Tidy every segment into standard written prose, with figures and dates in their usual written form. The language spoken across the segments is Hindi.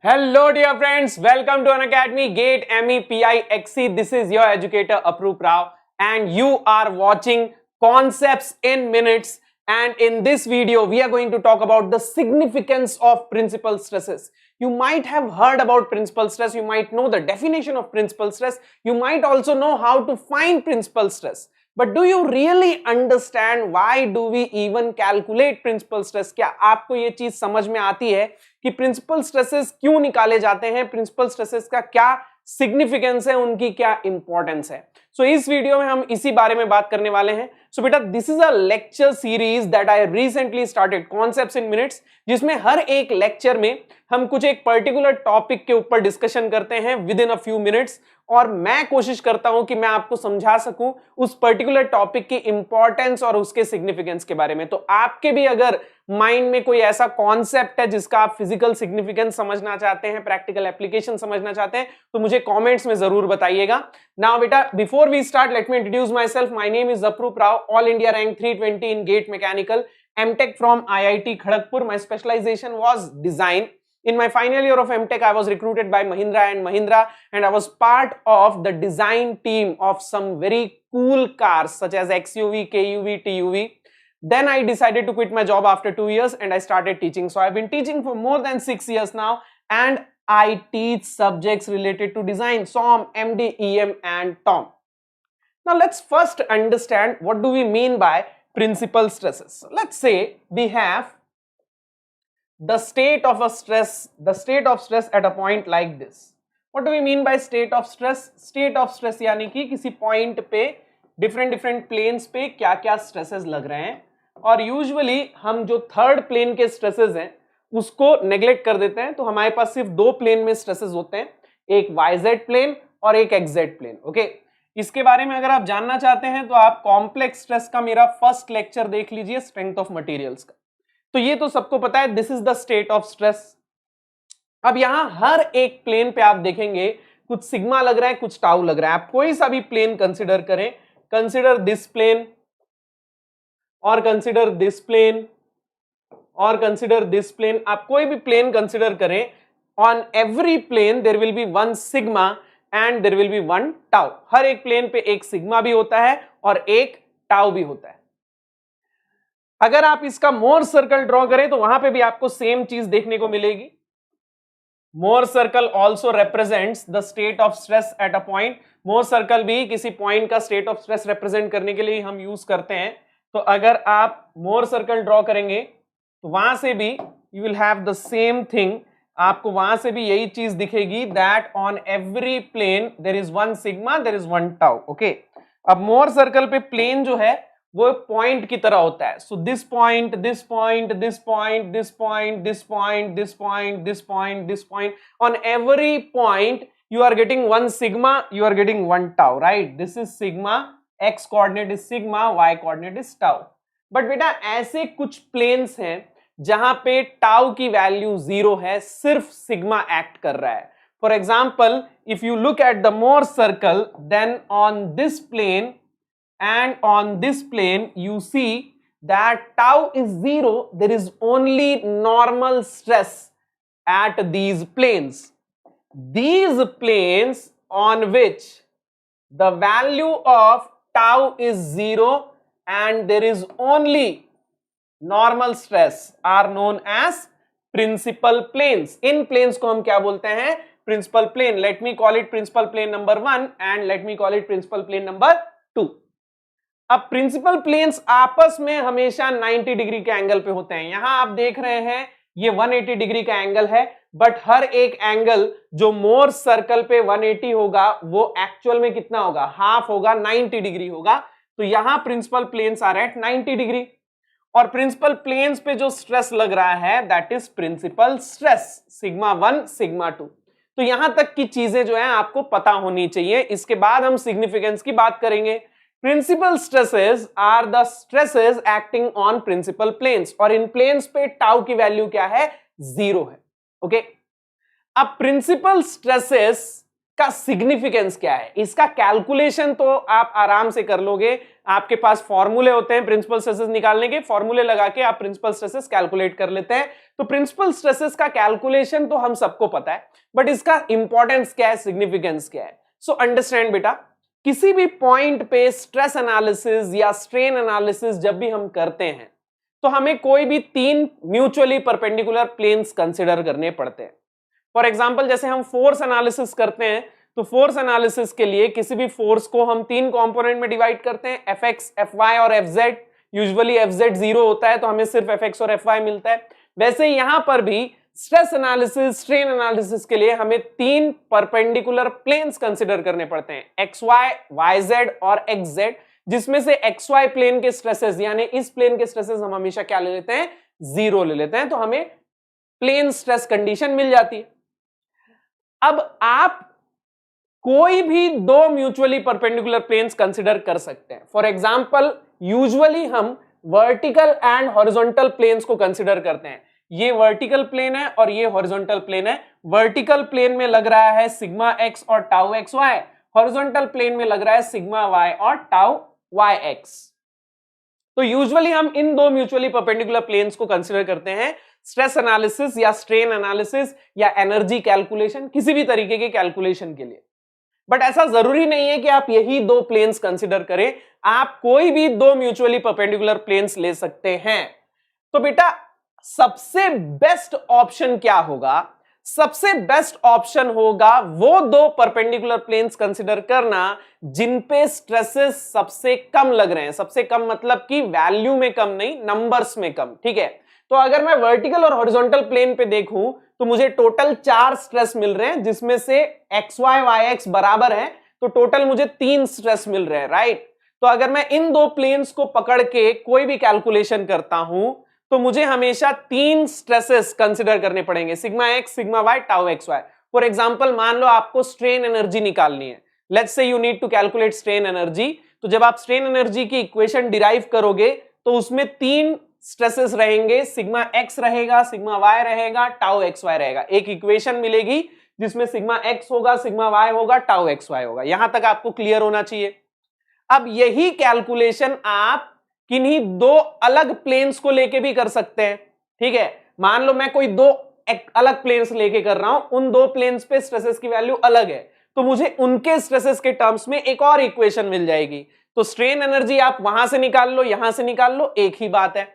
Hello, dear friends. Welcome to Unacademy GATE MEPIXC. This is your educator Aprup Rao, and you are watching Concepts in Minutes. And in this video, we are going to talk about the significance of principal stresses. You might have heard about principal stress. You might know the definition of principal stress. You might also know how to find principal stress. But do you really understand why do we even calculate principal stress? क्या आपको ये चीज समझ में आती है कि प्रिंसिपल स्ट्रेसेस क्यों निकाले जाते हैं, प्रिंसिपल स्ट्रेसेस का क्या सिग्निफिकेंस है, उनकी क्या इंपॉर्टेंस है? सो इस वीडियो में हम इसी बारे में बात करने वाले हैं. सो बेटा, this is a lecture series that I recently started, concepts in minutes, जिसमें हर एक लेक्चर में हम कुछ एक पर्टिकुलर टॉपिक के ऊपर डिस्कशन करते हैं with in a few minutes, और मैं कोशिश करता हूं कि मैं आपको समझा सकूं उस पर्टिकुलर टॉपिक की इंपॉर्टेंस और उसके सिग्निफिकेंस के बारे में. तो आपके भी अगर माइंड में कोई ऐसा कॉन्सेप्ट है जिसका आप फिजिकल सिग्निफिकेंस समझना चाहते हैं, प्रैक्टिकल एप्लीकेशन समझना चाहते हैं, तो मुझे कमेंट्स में जरूर बताइएगा. नाउ बेटा, before we start, let me introduce myself. My name is Aproop Rao, all India rank 320 in GATE mechanical, MTech from IIT Kharagpur. My specialization was design. In my final year of MTech, I was recruited by Mahindra & Mahindra, and I was part of the design team of some very cool cars such as XUV, KUV, TUV. Then I decided to quit my job after 2 years and I started teaching. So I've been teaching for more than 6 years now, and I teach subjects related to design, SOM, MD, EM and TOM. Now let's first understand what do we mean by principal stresses. So let's say we have the state of stress at a point like this. What do we mean by state of stress? State of stress यानी कि किसी पॉइंट पे डिफरेंट प्लेन्स पे क्या क्या स्ट्रेसेस लग रहे हैं, और यूजुअली हम जो थर्ड प्लेन के स्ट्रेसेस हैं उसको नेग्लेक्ट कर देते हैं. तो हमारे पास सिर्फ दो प्लेन में स्ट्रेसेस होते हैं, एक YZ प्लेन और एक XZ प्लेन. ओके, इसके बारे में अगर आप जानना चाहते हैं तो आप कॉम्प्लेक्स स्ट्रेस का मेरा फर्स्ट लेक्चर देख लीजिए, स्ट्रेंथ ऑफ मटेरियल्स का. तो ये तो सबको पता है, this is the state of stress. अब यहां हर एक प्लेन पे आप देखेंगे कुछ सिग्मा लग रहा है, कुछ टाउ लग रहा है. आप कोई सा भी प्लेन कंसिडर करें, कंसिडर दिस प्लेन और कंसिडर दिस प्लेन और कंसिडर दिस प्लेन. आप कोई भी प्लेन कंसिडर करें, on every plane there will be one sigma and there will be one tau. हर एक प्लेन पे एक सिग्मा भी होता है और एक टाउ भी होता है. अगर आप इसका मोर सर्कल ड्रॉ करें तो वहां पे भी आपको सेम चीज देखने को मिलेगी. Mohr circle also represents the state of stress at a point. Mohr circle भी किसी पॉइंट का स्टेट ऑफ स्ट्रेस रिप्रेजेंट करने के लिए हम यूज करते हैं. तो अगर आप मोर सर्कल ड्रॉ करेंगे तो वहां से भी you will have the same thing. आपको वहां से भी यही चीज दिखेगी, that on every plane there is one sigma, there is one tau. Okay, अब मोर सर्कल पे प्लेन जो है वो पॉइंट की तरह होता है. So this point, this point, this point, this point, this point, this point, this point, this point. On every point you are getting one sigma, you are getting one tau, right? This is sigma, x coordinate is sigma, y coordinate is tau. But बेटा, ऐसे कुछ प्लेन्स हैं जहां पे टाउ की वैल्यू 0 है, सिर्फ सिग्मा एक्ट कर रहा है. For example, if you look at the Mohr circle, then on this plane and on this plane you see that tau is 0. There is only normal stress at these planes. These planes on which the value of tau is 0 and there is only normal stress are known as principal planes. In planes को हम क्या बोलते हैं? Principal plane. Let me call it principal plane number 1 and let me call it principal plane number 2. अब प्रिंसिपल प्लेन्स आपस में हमेशा 90 डिग्री के एंगल पे होते हैं. यहां आप देख रहे हैं ये 180 डिग्री का एंगल है, बट हर एक एंगल जो मोर सर्कल पे 180 होगा वो एक्चुअल में कितना होगा? हाफ होगा, 90 डिग्री होगा. तो यहां principal planes are at 90 degree, और प्रिंसिपल प्लेन्स पे जो स्ट्रेस लग रहा है that is principal stress, sigma 1, sigma 2. तो यहां तक की चीजें जो है आपको पता होनी चाहिए. इसके बाद हम सिग्निफिकेंस की बात करेंगे. Principal stresses are the stresses acting on principal planes, और इन planes पे टाउ की वैल्यू क्या है? 0 है. ओके, अब principal stresses का सिग्निफिकेंस क्या है? इसका कैलकुलेशन तो आप आराम से कर लोगे. आपके पास फॉर्मूले होते हैं प्रिंसिपल स्ट्रेसेस निकालने के, फॉर्मूले लगा के आप प्रिंसिपल स्ट्रेसेस कैलकुलेट कर लेते हैं। तो प्रिंसिपल स्ट्रेसेस का कैलकुलेशन तो हम सबको पता है, बट इसका इंपॉर्टेंस क्या है, सिग्निफिकेंस क्या है। सो अंडरस्टैंड बेटा, किसी भी पॉइंट पे स्ट्रेस एनालिसिस या स्ट्रेन एनालिसिस जब भी हम करते हैं तो हमें कोई भी 3 म्यूचुअली परपेंडिकुलर प्लेन्स कंसिडर करने पड़ते हैं। फॉर एग्जांपल जैसे हम फोर्स एनालिसिस करते हैं, तो फोर्स एनालिसिस के लिए किसी भी फोर्स को हम 3 कंपोनेंट में डिवाइड करते हैं, Fx, Fy और Fz। यूजुअली Fz 0 होता है तो हमें सिर्फ Fx और Fy मिलता है। वैसे यहां पर भी स्ट्रेस एनालिसिस, स्ट्रेन एनालिसिस के लिए हमें 3 परपेंडिकुलर प्लेन्स कंसिडर करने पड़ते हैं, xy, yz और xz, जिसमें से xy प्लेन के स्ट्रेसेस यानी इस प्लेन के स्ट्रेसेस हम हमेशा क्या ले लेते हैं, 0 ले लेते हैं, तो हमें प्लेन स्ट्रेस कंडीशन मिल जाती है। अब आप कोई भी 2 म्यूचुअली परपेंडिकुलर प्लेन्स कंसिडर कर सकते हैं। फॉर एग्जांपल यूजुअली हम वर्टिकल एंड हॉरिजॉन्टल प्लेन्स को कंसिडर करते हैं। ये वर्टिकल प्लेन है और ये हॉरिजॉन्टल प्लेन है। वर्टिकल प्लेन में लग रहा है सिग्मा एक्स और tau X Y, horizontal plane में लग रहा है सिग्मा वाई और टाउ वाई एक्स। तो यूजुअली हम इन 2 म्यूचुअली परपेंडिकुलर प्लेन्स को कंसिडर करते हैं स्ट्रेस एनालिसिस या स्ट्रेन एनालिसिस या एनर्जी कैलकुलेशन, किसी भी तरीके के कैलकुलेशन के लिए। बट ऐसा जरूरी नहीं है कि आप यही 2 प्लेन्स कंसिडर करें, आप कोई भी 2 म्यूचुअली परपेंडिकुलर प्लेन्स ले सकते हैं। तो बेटा सबसे बेस्ट ऑप्शन क्या होगा, सबसे बेस्ट ऑप्शन होगा वो 2 परपेंडिकुलर प्लेन्स कंसिडर करना जिन पे स्ट्रेसेस सबसे कम लग रहे हैं। सबसे कम मतलब कि वैल्यू में कम नहीं, नंबर्स में कम, ठीक है। तो अगर मैं वर्टिकल और हॉरिजॉन्टल प्लेन पे देखूं तो मुझे टोटल 4 स्ट्रेस मिल रहे हैं, जिसमें से एक्स वाई वाई एक्स बराबर है, तो टोटल मुझे 3 स्ट्रेस मिल रहे हैं, राइट। तो अगर मैं इन 2 प्लेन्स को पकड़ के कोई भी कैलकुलेशन करता हूं तो मुझे हमेशा 3 स्ट्रेसेस कंसिडर करने पड़ेंगे, sigma X, sigma Y, tau X Y. For example मान लो आपको स्ट्रेन एनर्जी निकालनी है, let's say you need to calculate strain energy. तो जब आप स्ट्रेन एनर्जी की इक्वेशन डिराइव करोगे तो उसमें 3 स्ट्रेसेस रहेंगे, सिग्मा एक्स रहेगा, सिग्मा वाई रहेगा, टाउ एक्स वाई रहेगा। एक इक्वेशन मिलेगी जिसमें सिग्मा एक्स होगा, सिग्मा वाई होगा, टाउ एक्स वाई होगा। यहां तक आपको क्लियर होना चाहिए। अब यही कैलकुलेशन आप किन्हीं 2 अलग प्लेन्स को लेके भी कर सकते हैं, ठीक है। मान लो मैं कोई 2 अलग प्लेन्स लेके कर रहा हूं, उन 2 प्लेन्स पे स्ट्रेसेस की वैल्यू अलग है, तो मुझे उनके स्ट्रेसेस के टर्म्स में एक और इक्वेशन मिल जाएगी। तो स्ट्रेन एनर्जी आप वहां से निकाल लो, यहां से निकाल लो, एक ही बात है।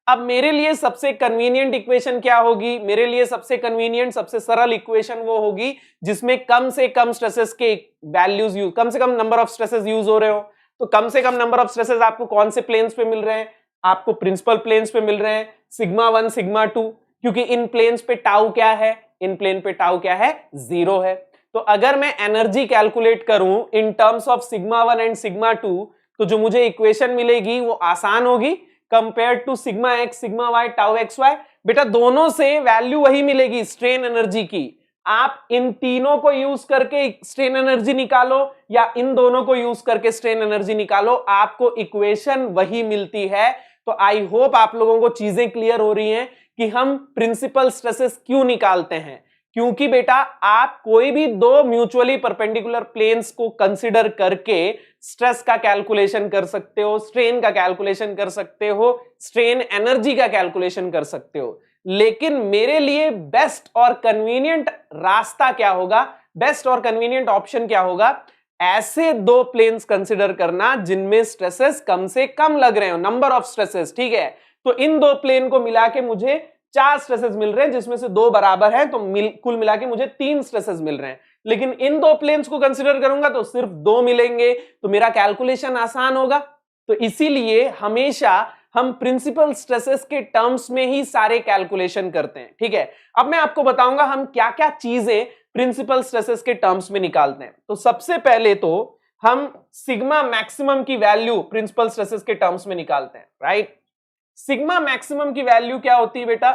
अब मेरे लिए सबसे कन्वीनियंट इक्वेशन क्या होगी, मेरे लिए सबसे कन्वीनियंट, सबसे सरल इक्वेशन वो होगी जिसमें कम से कम स्ट्रेसेस के वैल्यूज यूज, कम से कम नंबर ऑफ स्ट्रेसेस यूज हो रहे हो। तो कम से कम नंबर ऑफ स्ट्रेसेस आपको कौन से प्लेन्स पे मिल रहे हैं, आपको प्रिंसिपल प्लेन्स पे मिल रहे हैं, सिग्मा 1, सिग्मा 2, क्योंकि इन प्लेन्स पे टाउ क्या है, इन प्लेन पे टाउ क्या है, 0 है। तो अगर मैं एनर्जी कैलकुलेट करूं in terms of sigma 1 and sigma 2, तो जो मुझे इक्वेशन मिलेगी वो आसान होगी compare to sigma X, sigma Y, tau X Y. बेटा दोनों से वैल्यू वही मिलेगी स्ट्रेन एनर्जी की। आप इन तीनों को यूज करके स्ट्रेन एनर्जी निकालो या इन दोनों को यूज करके स्ट्रेन एनर्जी निकालो, आपको इक्वेशन वही मिलती है। तो आई होप आप लोगों को चीजें क्लियर हो रही हैं कि हम प्रिंसिपल स्ट्रेसेस क्यों निकालते हैं। क्योंकि बेटा आप कोई भी 2 म्यूचुअली परपेंडिकुलर प्लेन्स को कंसिडर करके स्ट्रेस का कैलकुलेशन कर सकते हो, स्ट्रेन का कैलकुलेशन कर सकते हो, स्ट्रेन एनर्जी का कैलकुलेशन कर सकते हो। लेकिन मेरे लिए बेस्ट और कन्वीनियंट रास्ता क्या होगा, बेस्ट और कन्वीनियंट ऑप्शन क्या होगा, ऐसे 2 प्लेन्स कंसिडर करना जिनमें स्ट्रेसेस कम से कम लग रहे हो, नंबर ऑफ स्ट्रेसेस, ठीक है। तो इन 2 प्लेन को मिला के मुझे 4 स्ट्रेसेस मिल रहे हैं, जिसमें से 2 बराबर हैं, तो कुल मिला के मुझे 3 स्ट्रेसेस मिल रहे हैं। लेकिन इन 2 प्लेन्स को कंसिडर करूंगा तो सिर्फ 2 मिलेंगे, तो मेरा कैलकुलेशन आसान होगा। तो इसीलिए हमेशा हम प्रिंसिपल स्ट्रेसेस के टर्म्स में ही सारे कैलकुलेशन करते हैं, ठीक है। अब मैं आपको बताऊंगा हम क्या क्या चीजें प्रिंसिपल स्ट्रेसेस के टर्म्स में निकालते हैं। तो सबसे पहले तो हम सिग्मा मैक्सिमम की वैल्यू प्रिंसिपल स्ट्रेसेस के टर्म्स में निकालते हैं, राइट। सिग्मा मैक्सिमम की वैल्यू क्या होती है बेटा,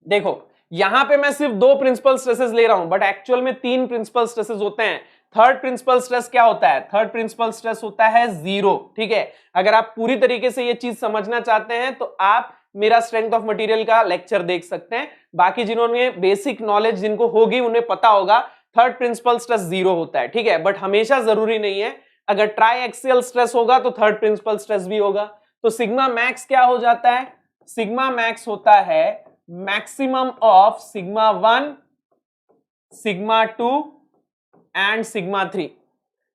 देखो यहां पे मैं सिर्फ 2 प्रिंसिपल स्ट्रेसेस ले रहा हूं, बट एक्चुअल में 3 प्रिंसिपल स्ट्रेसेस होते हैं। थर्ड प्रिंसिपल स्ट्रेस क्या होता है, थर्ड प्रिंसिपल स्ट्रेस होता है 0, ठीक है। अगर आप पूरी तरीके से ये चीज समझना चाहते हैं तो आप मेरा स्ट्रेंथ ऑफ मटेरियल का लेक्चर देख सकते हैं। बाकी जिन्होंने बेसिक नॉलेज जिनको होगी उन्हें पता होगा थर्ड प्रिंसिपल स्ट्रेस 0 होता है, ठीक है। बट हमेशा जरूरी नहीं है, अगर ट्राई एक्सियल स्ट्रेस होगा तो थर्ड प्रिंसिपल स्ट्रेस भी होगा। तो सिग्मा मैक्स क्या हो जाता है? सिग्मा मैक्स होता है maximum of sigma 1, sigma 2 and sigma 3।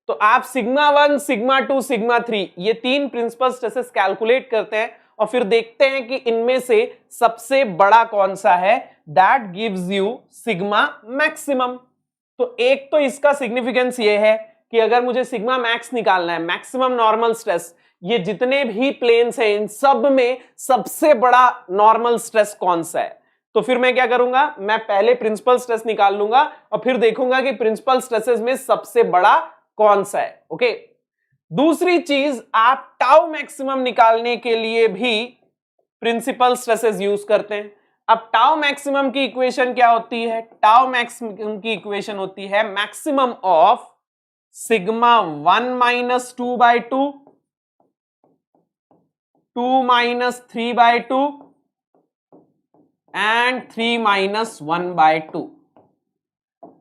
तो आप सिग्मा 1, सिग्मा 2, सिग्मा 3 ये तीन प्रिंसिपल स्ट्रेसेस कैलकुलेट करते हैं और फिर देखते हैं कि इनमें से सबसे बड़ा कौन सा है, that gives you sigma maximum. तो एक तो इसका सिग्निफिकेंस ये है कि अगर मुझे सिग्मा मैक्स निकालना है, मैक्सिमम नॉर्मल स्ट्रेस, ये जितने भी प्लेन्स हैं इन सब में सबसे बड़ा नॉर्मल स्ट्रेस कौन सा है। तो फिर मैं क्या करूंगा, मैं पहले प्रिंसिपल स्ट्रेस निकाल लूंगा और फिर देखूंगा कि प्रिंसिपल स्ट्रेसेस में सबसे बड़ा कौन सा है। ओके, दूसरी चीज, आप टाउ मैक्सिमम निकालने के लिए भी प्रिंसिपल स्ट्रेसेस यूज करते हैं। अब टाउ मैक्सिमम की इक्वेशन क्या होती है? टाउ मैक्सिमम की इक्वेशन होती है maximum of sigma 1 minus 2/2, 2 minus 3/2 and 3 minus 1/2.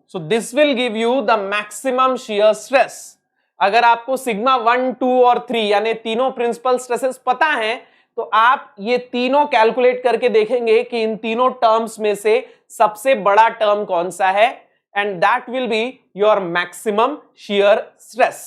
So this will give you the maximum shear stress. अगर आपको सिग्मा 1, 2 और 3 यानी तीनों प्रिंसिपल स्ट्रेसेस पता हैं तो आप ये तीनों कैलकुलेट करके देखेंगे कि इन तीनों टर्म्स में से सबसे बड़ा टर्म कौन सा है, and that will be your maximum shear stress.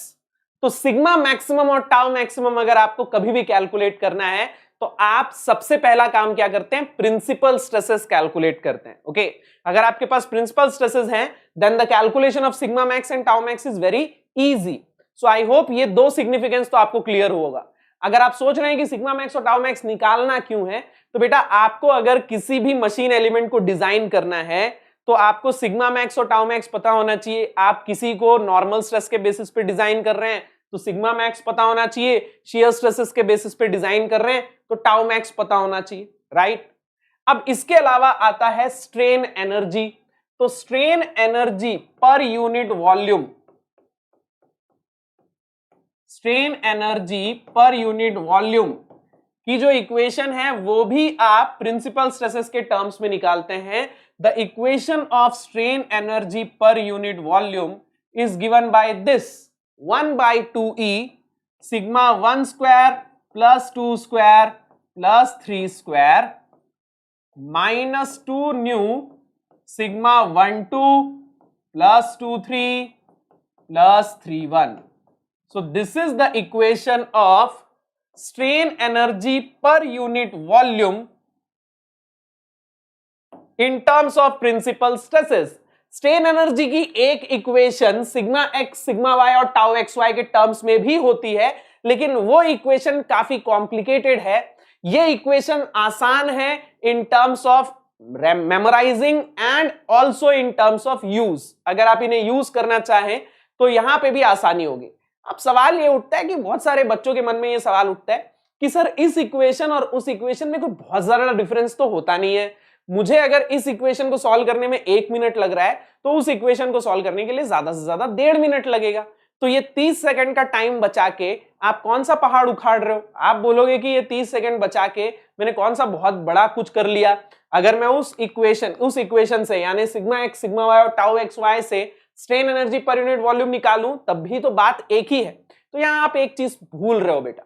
तो सिग्मा मैक्सिमम और टाउ मैक्सिमम अगर आपको कभी भी कैलकुलेट करना है तो आप सबसे पहला काम क्या करते हैं, प्रिंसिपल स्ट्रेसेस कैलकुलेट करते हैं। ओके, अगर आपके पास प्रिंसिपल स्ट्रेसेस हैं then the calculation of sigma max and tau max is very easy. So I hope ये दो सिग्निफिकेंस तो आपको क्लियर होगा। अगर आप सोच रहे हैं कि सिग्मा मैक्स और टाउ मैक्स निकालना क्यों है, तो बेटा आपको अगर किसी भी मशीन एलिमेंट को डिजाइन करना है तो आपको सिग्मा मैक्स और टाउ मैक्स पता होना चाहिए। आप किसी को नॉर्मल स्ट्रेस के बेसिस पे डिजाइन कर रहे हैं तो सिग्मा मैक्स पता होना चाहिए, शियर स्ट्रेसेस के बेसिस पे डिजाइन कर रहे हैं तो टाउ मैक्स पता होना चाहिए, राइट। अब इसके अलावा आता है स्ट्रेन एनर्जी। तो strain energy per unit volume, strain energy per unit volume की जो इक्वेशन है वो भी आप प्रिंसिपल स्ट्रेसेस के टर्म्स में निकालते हैं। The equation of strain energy per unit volume is given by this 1/2e sigma 1 square plus 2 square plus 3 square minus 2 nu sigma 1 2 plus 2 3 plus 3 1. So this is the equation of strain energy per unit volume in terms of principal stresses. Strain energy की एक equation sigma X, sigma Y और टाउ एक्स वाई के टर्म्स में भी होती है, लेकिन वो इक्वेशन काफी कॉम्प्लिकेटेड है। ये इक्वेशन आसान है in terms of memorising and also in terms of use. अगर आप इन्हें यूज करना चाहें तो यहां पे भी आसानी होगी। अब सवाल ये उठता है कि बहुत सारे बच्चों के मन में ये सवाल उठता है कि सर इस इक्वेशन और उस इक्वेशन में कोई बहुत ज्यादा डिफरेंस तो होता नहीं है। मुझे अगर इस इक्वेशन को सॉल्व करने में 1 मिनट लग रहा है तो उस इक्वेशन को सॉल्व करने के लिए ज्यादा से ज्यादा 1.5 मिनट लगेगा। तो ये 30 सेकंड का टाइम बचा के आप कौन सा पहाड़ उखाड़ रहे हो? आप बोलोगे कि ये 30 सेकंड बचा के मैंने कौन सा बहुत बड़ा कुछ कर लिया। अगर मैं उस इक्वेशन से यानी सिग्मा एक्स, सिग्मा वाई और टाउ एक्स वाई से strain energy per unit volume निकालूं तब भी तो बात एक ही है। तो यहां आप एक चीज भूल रहे हो बेटा,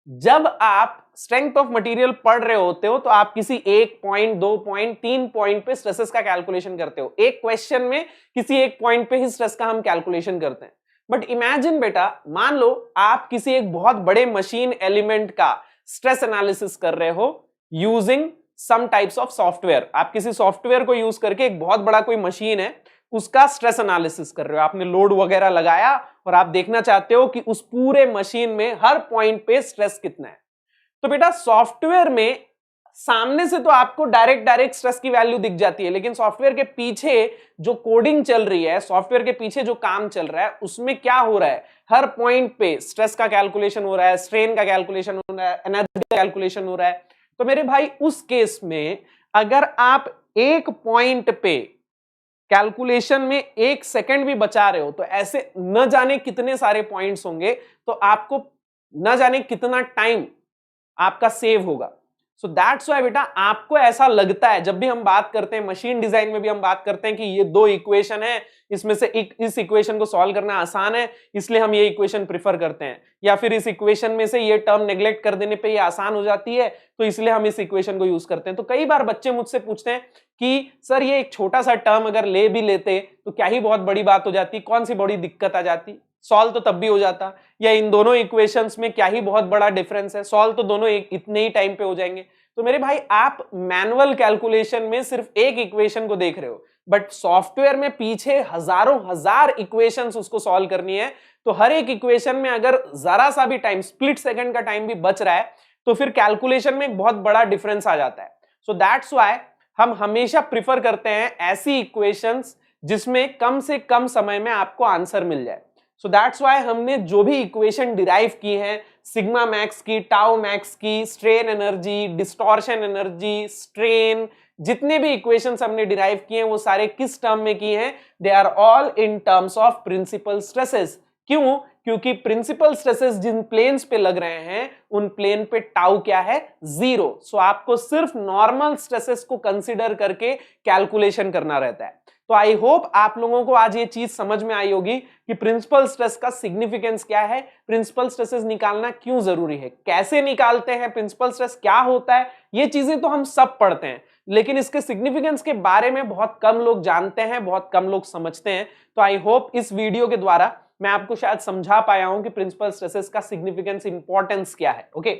जब आप स्ट्रेंथ ऑफ मटेरियल पढ़ रहे होते हो तो आप किसी 1 पॉइंट, 2 पॉइंट, 3 पॉइंट पे स्ट्रेसेस का कैलकुलेशन करते हो। एक क्वेश्चन में किसी एक पॉइंट पे ही स्ट्रेस का हम कैलकुलेशन करते हैं। बट इमेजिन बेटा, मान लो आप किसी एक बहुत बड़े मशीन एलिमेंट का स्ट्रेस एनालिसिस कर रहे हो using some types of software. आप किसी सॉफ्टवेयर को यूज करके एक बहुत बड़ा कोई मशीन है उसका स्ट्रेस एनालिसिस कर रहे हो। आपने लोड वगैरह लगाया और आप देखना चाहते हो कि उस पूरे मशीन में हर पॉइंट पे स्ट्रेस कितना है। तो बेटा सॉफ्टवेयर में सामने से तो आपको डायरेक्ट स्ट्रेस की वैल्यू दिख जाती है, लेकिन सॉफ्टवेयर के पीछे जो कोडिंग चल रही है, सॉफ्टवेयर के पीछे जो काम चल रहा है उसमें क्या हो रहा है, हर पॉइंट पे स्ट्रेस का कैलकुलेशन हो रहा है, स्ट्रेन का कैलकुलेशन हो रहा है, एनर्जी का कैलकुलेशन हो रहा है। तो मेरे भाई उस केस में अगर आप एक पॉइंट पे कैलकुलेशन में 1 सेकंड भी बचा रहे हो तो ऐसे न जाने कितने सारे पॉइंट्स होंगे, तो आपको न जाने कितना टाइम आपका सेव होगा। सो दैट्स व्हाई बेटा आपको ऐसा लगता है, जब भी हम बात करते हैं मशीन डिजाइन में भी हम बात करते हैं कि ये दो इक्वेशन है, इसमें से इस इक्वेशन को सॉल्व करना आसान है इसलिए हम ये इक्वेशन प्रिफर करते हैं, या फिर इस इक्वेशन में से ये टर्म नेग्लेक्ट कर देने पे ये आसान हो जाती है तो इसलिए हम इस इक्वेशन को यूज करते हैं। तो कई बार बच्चे मुझसे पूछते हैं कि सर ये एक छोटा सा टर्म अगर ले भी लेते तो क्या ही बहुत बड़ी बात हो जाती, कौन सी बड़ी दिक्कत आ जाती, सॉल्व तो तब भी हो जाता, या इन दोनों इक्वेशंस में क्या ही बहुत बड़ा डिफरेंस है, सॉल्व तो दोनों इतने ही टाइम पे हो जाएंगे। तो मेरे भाई आप मैनुअल कैलकुलेशन में सिर्फ एक इक्वेशन को देख रहे हो, बट सॉफ्टवेयर में पीछे हजारों हजार इक्वेशंस उसको सॉल्व करनी है। तो हर एक इक्वेशन में अगर जरा सा भी टाइम, स्प्लिट सेकंड का टाइम भी बच रहा है तो फिर कैलकुलेशन में एक बहुत बड़ा डिफरेंस आ जाता है। सो दैट्स व्हाई हम हमेशा प्रिफर करते हैं ऐसी इक्वेशंस जिसमें कम से कम समय में आपको आंसर मिल जाए। सो दैट्स व्हाई हमने जो भी इक्वेशन डिराइव की है, सिग्मा मैक्स की, टाउ मैक्स की, strain energy, distortion energy, strain, जितने भी इक्वेशंस हमने डिराइव किए हैं वो सारे किस टर्म में किए हैं? They are all in terms of principal stresses. क्यों? क्योंकि प्रिंसिपल स्ट्रेसेस जिन प्लेन्स पे लग रहे हैं उन प्लेन पे टाउ क्या है? जीरो। सो आपको सिर्फ नॉर्मल स्ट्रेसेस को कंसीडर करके कैलकुलेशन करना रहता है। तो आई होप आप लोगों को आज ये चीज समझ में आई होगी कि प्रिंसिपल स्ट्रेस का सिग्निफिकेंस क्या है, प्रिंसिपल स्ट्रेसेस निकालना क्यों जरूरी है, कैसे निकालते हैं, प्रिंसिपल स्ट्रेस क्या होता है, ये चीजें तो हम सब पढ़ते हैं लेकिन इसके सिग्निफिकेंस के बारे में बहुत कम लोग जानते हैं, बहुत कम लोग समझते हैं। तो आई होप इस वीडियो के द्वारा मैं आपको शायद समझा पाया हूं कि प्रिंसिपल स्ट्रेसेस का सिग्निफिकेंस, इंपॉर्टेंस क्या है। ओके,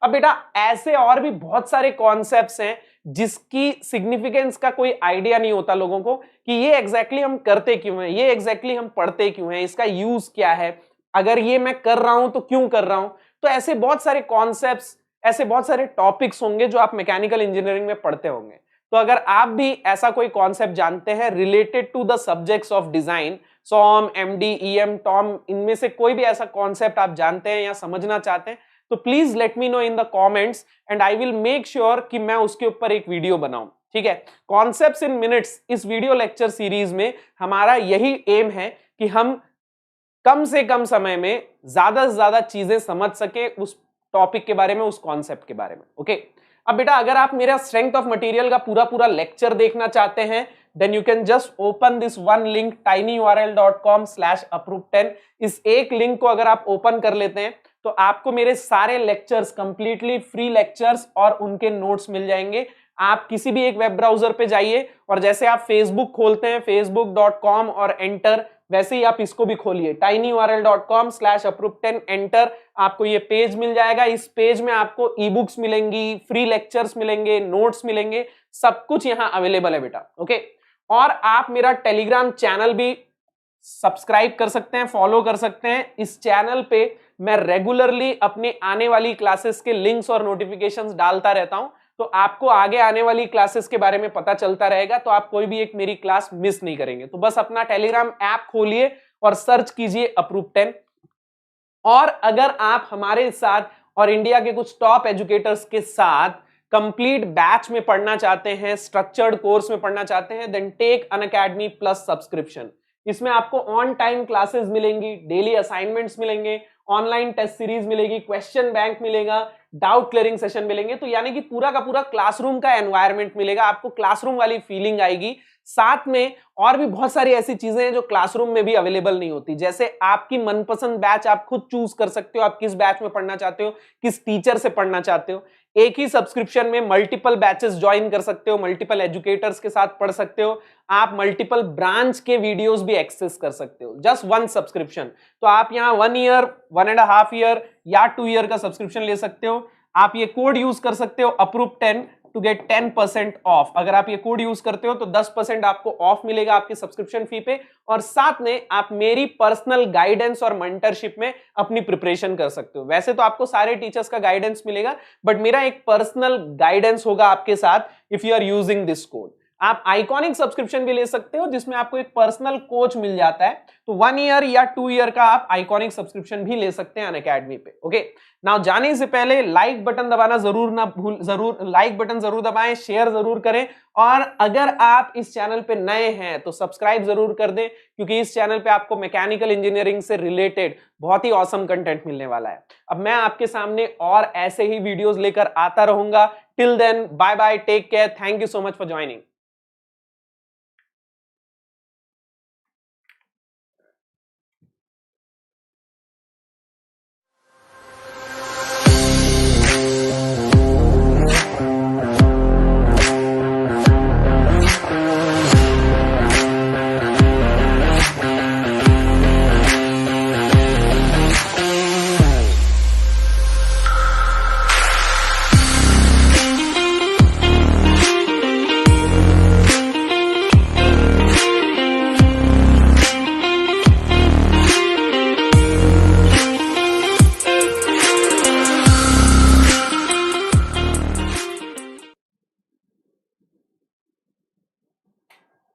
अब बेटा ऐसे और भी बहुत सारे कॉन्सेप्ट्स हैं जिसकी सिग्निफिकेंस का कोई आइडिया नहीं होता लोगों को कि ये एग्जैक्टली हम करते क्यों हैं, ये एग्जैक्टली हम पढ़ते क्यों हैं, इसका यूज क्या है, अगर ये मैं कर रहा हूं तो क्यों कर रहा हूं। तो ऐसे बहुत सारे कॉन्सेप्ट्स, ऐसे बहुत सारे टॉपिक्स होंगे जो आप मैकेनिकल इंजीनियरिंग में पढ़ते होंगे। तो अगर आप भी ऐसा कोई कॉन्सेप्ट जानते हैं related to the subjects of design, SOM, MD, EM, TOM, इनमें से कोई भी ऐसा कॉन्सेप्ट आप जानते हैं या समझना चाहते हैं तो please let me know in the comments and I will make sure कि मैं उसके ऊपर एक वीडियो बनाऊं। ठीक है, कॉन्सेप्ट्स इन मिनट्स इस वीडियो लेक्चर सीरीज में हमारा यही एम है कि हम कम से कम समय में ज्यादा से ज्यादा चीजें समझ सके उस टॉपिक के बारे में, उस कॉन्सेप्ट के बारे में। ओके, अब बेटा अगर आप मेरा स्ट्रेंथ ऑफ मटेरियल का पूरा लेक्चर देखना चाहते हैं then you can just open this one link tinyurl.com/approve10। इस एक लिंक को अगर आप ओपन कर लेते हैं तो आपको मेरे सारे लेक्चर्स, कंप्लीटली फ्री लेक्चर्स और उनके नोट्स मिल जाएंगे। आप किसी भी एक वेब ब्राउजर पे जाइए और जैसे आप फेसबुक खोलते हैं facebook.com और एंटर, वैसे ही आप इसको भी खोलिए tinyurl.com/approve10 एंटर, आपको ये पेज मिल जाएगा। इस पेज में आपको ई बुक्स मिलेंगी, फ्री लेक्चर्स मिलेंगे, नोट्स मिलेंगे, सब कुछ यहाँ अवेलेबल है बेटा। ओके, और आप मेरा टेलीग्राम चैनल भी सब्सक्राइब कर सकते हैं, फॉलो कर सकते हैं। इस चैनल पे मैं रेगुलरली अपने आने वाली क्लासेस के लिंक्स और नोटिफिकेशंस डालता रहता हूं, तो आपको आगे आने वाली क्लासेस के बारे में पता चलता रहेगा, तो आप कोई भी एक मेरी क्लास मिस नहीं करेंगे। तो बस अपना टेलीग्राम ऐप खोलिए और सर्च कीजिए अप्रूव10। और अगर आप हमारे साथ और इंडिया के कुछ टॉप एजुकेटर्स के साथ कंप्लीट बैच में पढ़ना चाहते हैं, स्ट्रक्चर्ड कोर्स में पढ़ना चाहते हैं, then take Unacademy plus subscription. इसमें आपको ऑन टाइम क्लासेस मिलेंगी, डेली असाइनमेंट्स मिलेंगे, ऑनलाइन टेस्ट सीरीज मिलेगी, क्वेश्चन बैंक मिलेगा, डाउट क्लियरिंग सेशन मिलेंगे। तो यानी कि पूरा का पूरा क्लासरूम का एनवायरनमेंट मिलेगा, आपको क्लासरूम वाली फीलिंग आएगी। साथ में और भी बहुत सारी ऐसी चीजें हैं जो क्लासरूम में भी अवेलेबल नहीं होती, जैसे आपकी मनपसंद बैच आप खुद चूज कर सकते हो, आप किस बैच में पढ़ना चाहते हो, किस टीचर से पढ़ना चाहते हो। एक ही सब्सक्रिप्शन में मल्टीपल बैचेस ज्वाइन कर सकते हो, मल्टीपल एजुकेटर्स के साथ पढ़ सकते हो, आप मल्टीपल ब्रांच के वीडियोस भी एक्सेस कर सकते हो, जस्ट वन सब्सक्रिप्शन। तो आप यहाँ 1 ईयर, 1.5 ईयर या 2 ईयर का सब्सक्रिप्शन ले सकते हो। आप ये कोड यूज कर सकते हो अप्रूव10 टू गेट 10% ऑफ। अगर आप ये कोड यूज करते हो तो 10% आपको ऑफ मिलेगा आपके सब्सक्रिप्शन फी पे, और साथ में आप मेरी पर्सनल गाइडेंस और मेंटरशिप में अपनी प्रिपरेशन कर सकते हो। वैसे तो आपको सारे टीचर्स का गाइडेंस मिलेगा, बट मेरा एक पर्सनल गाइडेंस होगा आपके साथ if you are using this code. आप आइकॉनिक सब्सक्रिप्शन भी ले सकते हो जिसमें आपको एक पर्सनल कोच मिल जाता है, तो 1 ईयर या 2 ईयर का आप आइकॉनिक सब्सक्रिप्शन भी ले सकते हैं अनअकैडमी पे। ओके, नाउ जाने से पहले लाइक बटन दबाना जरूर लाइक बटन जरूर दबाएं, शेयर जरूर करें, और अगर आप इस चैनल पे नए हैं तो सब्सक्राइब जरूर कर दें, क्योंकि इस चैनल पे आपको मैकेनिकल इंजीनियरिंग से रिलेटेड बहुत ही ऑसम कंटेंट मिलने वाला है। अब मैं आपके सामने और ऐसे ही वीडियोस लेकर आता रहूंगा। Till then, bye bye, take care, thank you so much for joining.